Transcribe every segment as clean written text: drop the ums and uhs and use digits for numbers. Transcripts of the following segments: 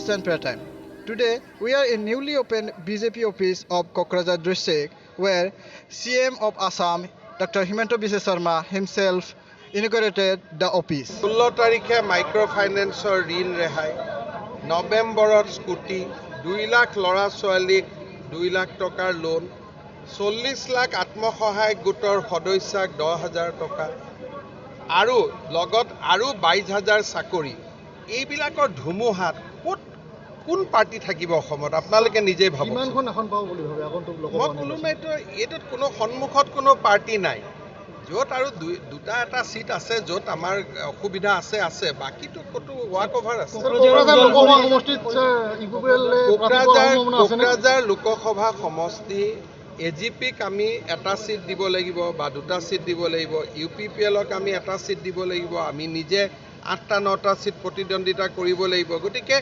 Easternparadigm. Today, we are in newly opened BJP Office of Kokrajhar district where CM of Assam Dr. Himanta Biswa Sarma himself inaugurated the office. 16 তাৰিখে micro' ফাইনেন্সৰ ঋণ ৰেহাই, নৱেম্বৰত scooty, 2 lakh ল'ৰা ছোৱালীক 2 লাখ টকাৰ loan, 40 lakh আত্মসহায়ক গোটৰ সদস্যাক 10,000 টকা আৰু লগত আৰু 22,000 চাকৰি। এইবিলাকৰ ধুমুহাত কোন পাৰ্টি থাকিব অসমত আপোনালোকে নিজেই ভাবক। মই ক'লো নাইতো, এইটোত কোনো সন্মুখত কোনো পাৰ্টি নাই। য'ত আৰু দুটা এটা সিট আছে য'ত আমাৰ অসুবিধা আছে বাকিটো ক'তো ৱাক অভাৰ আছে। কোকৰাঝাৰ লোকসভা সমষ্টি এজিপিক আমি এটা সিট দিব লাগিব বা দুটা সিট দিব লাগিব, UPPLক আমি এটা সিট দিব লাগিব, আমি নিজে 8টা 9টা সিট প্ৰতিদ্বন্দ্বিতা কৰিব লাগিব। গতিকে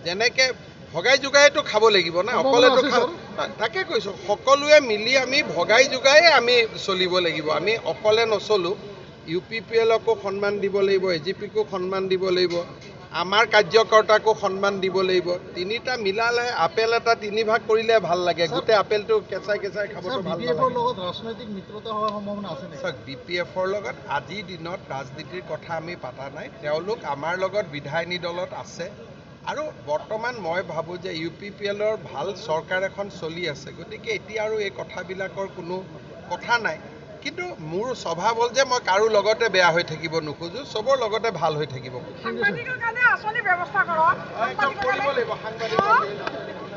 যেনেকৈ ভগাই যোগাইতো খাব লাগিব না, অকলেতো তাকে কৈছোঁ, সকলোৱে মিলি আমি ভগাই যোগাই আমি চলিব লাগিব। আমি অকলে নচলোঁ। UPPLকো সন্মান দিব লাগিব, এজিপিকো সন্মান দিব লাগিব, আমাৰ কাৰ্যকৰ্তাকো সন্মান দিব লাগিব। তিনিটা মিলালে আপেল এটা 3 ভাগ কৰিলে ভাল লাগে, গোটেই আপেলটো কেঁচাই খাবতো ভাল নালাগে। BPFৰ লগত আজিৰ দিনত ৰাজনীতিৰ কথা আমি পাতা নাই। তেওঁলোক আমাৰ লগত বিধায়িনী দলত আছে আৰু বৰ্তমান মই ভাবোঁ যে UPPLৰ ভাল চৰকাৰ এখন চলি আছে। গতিকে এতিয়া আৰু এই কথাবিলাকৰ কোনো কথা নাই। কিন্তু মোৰ স্বভাৱ হ'ল যে মই কাৰো লগতে বেয়া হৈ থাকিব নোখোজোঁ, চবৰ লগতে ভাল হৈ থাকিব।